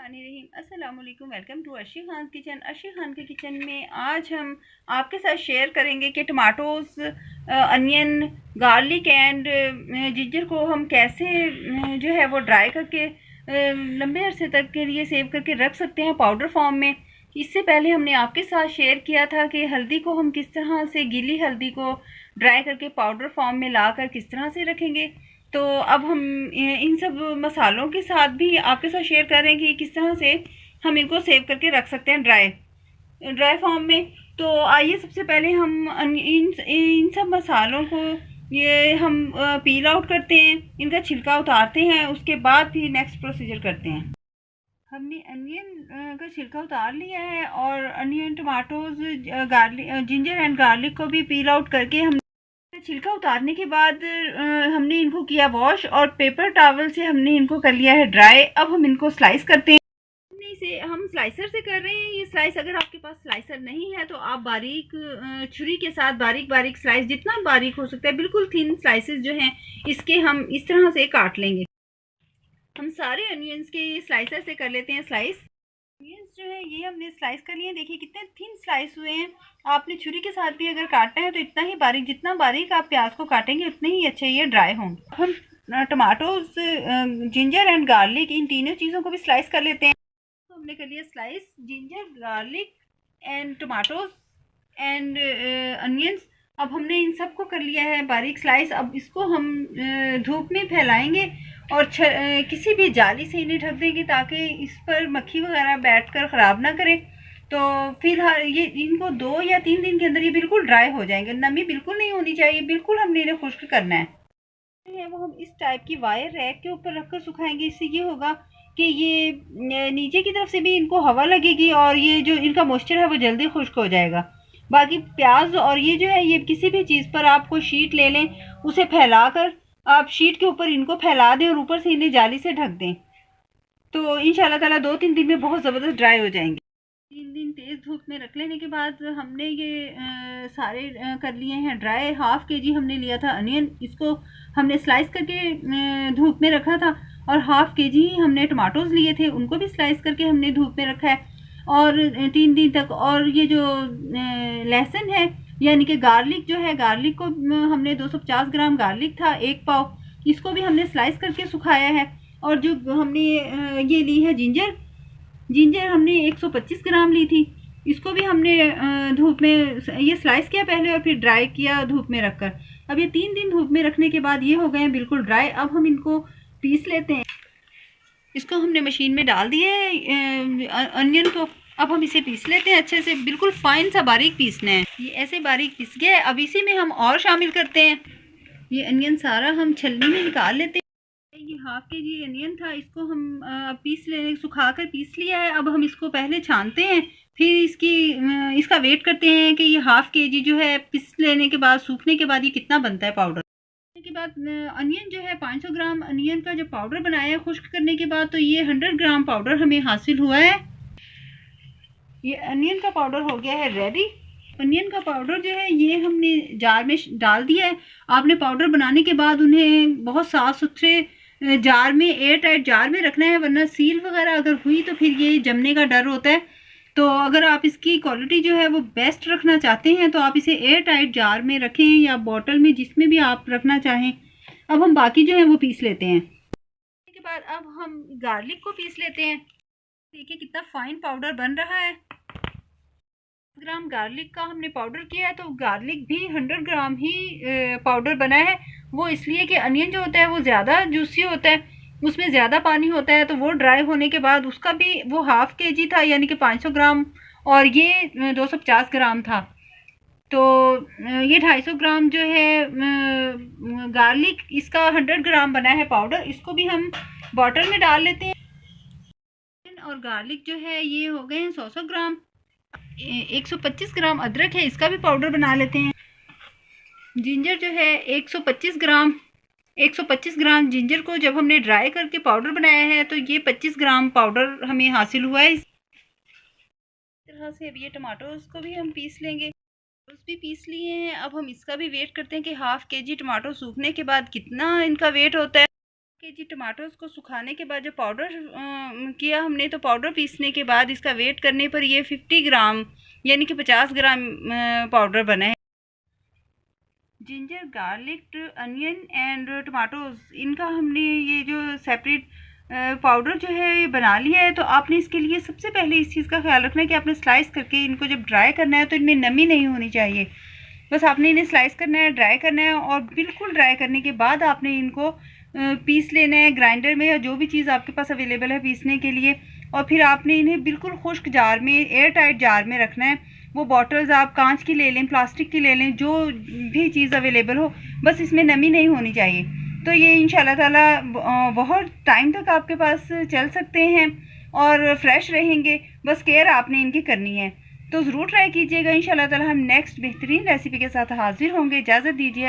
बिस्मिल्लाहिर्रहमानिर्रहीम। अस्सलाम वालेकुम। Welcome to Arshi Khan kitchen. Arshi Khan के किचन में आज हम आपके साथ शेयर करेंगे कि tomatoes, onion, garlic and ginger को हम कैसे जो है वो ड्राई करके लंबे अरसे तक के लिए सेव करके रख सकते हैं पाउडर फॉर्म में। इससे पहले हमने आपके साथ शेयर किया था कि हल्दी को हम किस तरह से, गीली हल्दी को ड्राई करके पाउडर फॉर्म में लाकर किस तरह से रखेंगे। तो अब हम इन सब मसालों के साथ भी आपके साथ शेयर कर रहे हैं कि किस तरह से हम इनको सेव करके रख सकते हैं ड्राई फॉर्म में। तो आइए सबसे पहले हम इन सब मसालों को ये हम पील आउट करते हैं, इनका छिलका उतारते हैं, उसके बाद फिर नेक्स्ट प्रोसीजर करते हैं। हमने अनियन का छिलका उतार लिया है और onion, tomatoes, garlic, ginger and garlic को भी पील आउट करके हम छिलका उतारने के बाद हमने इनको किया वॉश और पेपर टॉवल से हमने इनको कर लिया है ड्राई। अब हम इनको स्लाइस करते हैं। इसे हम स्लाइसर से कर रहे हैं ये स्लाइस। अगर आपके पास स्लाइसर नहीं है तो आप बारीक छुरी के साथ बारीक बारीक स्लाइस, जितना बारीक हो सकता है, बिल्कुल थिन स्लाइसेस जो हैं इसके हम इस तरह से काट लेंगे। हम सारे अनियंस के स्लाइसर से कर लेते हैं स्लाइस। अनियंस जो है ये हमने स्लाइस कर लिए। देखिए कितने थिन स्लाइस हुए हैं। आपने छुरी के साथ भी अगर काटना है तो इतना ही बारीक, जितना बारीक आप प्याज को काटेंगे उतने ही अच्छे ये ड्राई होंगे। हम टमाटोज, जिंजर एंड गार्लिक, इन तीनों चीज़ों को भी स्लाइस कर लेते हैं। तो हमने कर लिया slice ginger, garlic and tomatoes and onions. अब हमने इन सबको कर लिया है बारीक स्लाइस। अब इसको हम धूप में फैलाएंगे और किसी भी जाली से इन्हें ढक देंगे ताकि इस पर मक्खी वगैरह बैठकर ख़राब ना करे। तो फिर ये इनको 2 या 3 दिन के अंदर ये बिल्कुल ड्राई हो जाएंगे। नमी बिल्कुल नहीं होनी चाहिए, बिल्कुल हमने इन्हें खुश्क करना है। वो हम इस टाइप की वायर रैक के ऊपर रखकर सुखाएंगे। इससे ये होगा कि ये नीचे की तरफ से भी इनको हवा लगेगी और ये जो इनका मॉइस्चर है वो जल्दी खुश्क हो जाएगा। बाकी प्याज और ये जो है, ये किसी भी चीज़ पर आप कोई शीट ले लें, उसे फैलाकर आप शीट के ऊपर इनको फैला दें और ऊपर से इन्हें जाली से ढक दें। तो इंशाल्लाह ताला 2-3 दिन में बहुत ज़बरदस्त ड्राई हो जाएंगे। 3 दिन तेज़ धूप में रख लेने के बाद हमने ये सारे कर लिए हैं ड्राई। हाफ़ केजी हमने लिया था अनियन, इसको हमने स्लाइस करके धूप में रखा था। और हाफ़ केजी हमने टमाटोज़ लिए थे, उनको भी स्लाइस करके हमने धूप में रखा है और 3 दिन तक। और ये जो लहसुन है यानी कि गार्लिक जो है, गार्लिक को हमने 250 ग्राम गार्लिक था, 1 पाव, इसको भी हमने स्लाइस करके सुखाया है। और जो हमने ये ली है जिंजर हमने 125 ग्राम ली थी, इसको भी हमने धूप में ये स्लाइस किया पहले और फिर ड्राई किया धूप में रखकर। अब ये 3 दिन धूप में रखने के बाद ये हो गए हैं बिल्कुल ड्राई। अब हम इनको पीस लेते हैं। इसको हमने मशीन में डाल दिया है अनियन को। अब हम इसे पीस लेते हैं अच्छे से, बिल्कुल फाइन सा बारीक पीसना है। ये ऐसे बारीक पीस गया है। अब इसी में हम और शामिल करते हैं। ये अनियन सारा हम छलनी में निकाल लेते हैं। ये हाफ़ केजी अनियन था, इसको हम पीस लेने, सुखा कर पीस लिया है। अब हम इसको पहले छानते हैं, फिर इसका वेट करते हैं कि ये हाफ़ केजी जो है पीस लेने के बाद, सूखने के बाद ये कितना बनता है पाउडर। के बाद अनियन जो है 500 ग्राम अनियन का जो पाउडर बनाया है खुश्क करने के बाद, तो ये 100 ग्राम पाउडर हमें हासिल हुआ है। ये अनियन का पाउडर हो गया है रेडी। अनियन का पाउडर जो है ये हमने जार में डाल दिया है। आपने पाउडर बनाने के बाद उन्हें बहुत साफ़ सुथरे जार में, एयर टाइट जार में रखना है, वरना सील वगैरह अगर हुई तो फिर ये जमने का डर होता है। तो अगर आप इसकी क्वालिटी जो है वो बेस्ट रखना चाहते हैं तो आप इसे एयर टाइट जार में रखें या बॉटल में, जिसमें भी आप रखना चाहें। अब हम बाकी जो है वो पीस लेते हैं। इसके बाद अब हम गार्लिक को पीस लेते हैं। देखिए कितना फाइन पाउडर बन रहा है। ग्राम गार्लिक का हमने पाउडर किया है, तो गार्लिक भी 100 ग्राम ही पाउडर बना है। वो इसलिए कि अनियन जो होता है वो ज़्यादा जूसी होता है, उसमें ज़्यादा पानी होता है। तो वो ड्राई होने के बाद उसका भी वो हाफ़ केजी था यानी कि 500 ग्राम और ये 250 ग्राम था। तो ये 250 ग्राम जो है गार्लिक, इसका 100 ग्राम बना है पाउडर। इसको भी हम बॉटल में डाल लेते हैं। और गार्लिक जो है ये हो गए हैं 100 ग्राम। 125 ग्राम अदरक है, इसका भी पाउडर बना लेते हैं। जिंजर जो है 125 ग्राम जिंजर को जब हमने ड्राई करके पाउडर बनाया है तो ये 25 ग्राम पाउडर हमें हासिल हुआ है। इस तरह से अब ये टमाटोज को भी हम पीस लेंगे। भी पीस लिए हैं। अब हम इसका भी वेट करते हैं कि हाफ़ केजी टमाटो सूखने के बाद कितना इनका वेट होता है। केजी टमाटोज को सुखाने के बाद जब पाउडर किया हमने, तो पाउडर पीसने के बाद इसका वेट करने पर ये 50 ग्राम यानी कि 50 ग्राम पाउडर बना है। Ginger, garlic, onion and tomatoes, इनका हमने ये जो सेपरेट पाउडर जो है ये बना लिया है। तो आपने इसके लिए सबसे पहले इस चीज़ का ख्याल रखना है कि आपने स्लाइस करके इनको जब ड्राई करना है तो इनमें नमी नहीं होनी चाहिए। बस आपने इन्हें स्लाइस करना है, ड्राई करना है, और बिल्कुल ड्राई करने के बाद आपने इनको पीस लेना है ग्राइंडर में, या जो भी चीज़ आपके पास अवेलेबल है पीसने के लिए। और फिर आपने इन्हें बिल्कुल खुश्क जार में, एयर टाइट जार में रखना है। वो बॉटल्स आप कांच की ले लें, प्लास्टिक की ले लें, जो भी चीज़ अवेलेबल हो, बस इसमें नमी नहीं होनी चाहिए। तो ये इंशाल्लाह ताला बहुत टाइम तक आपके पास चल सकते हैं और फ्रेश रहेंगे। बस केयर आपने इनकी करनी है। तो ज़रूर ट्राई कीजिएगा। इंशाल्लाह ताला हम नेक्स्ट बेहतरीन रेसिपी के साथ हाजिर होंगे। इजाज़त दीजिए।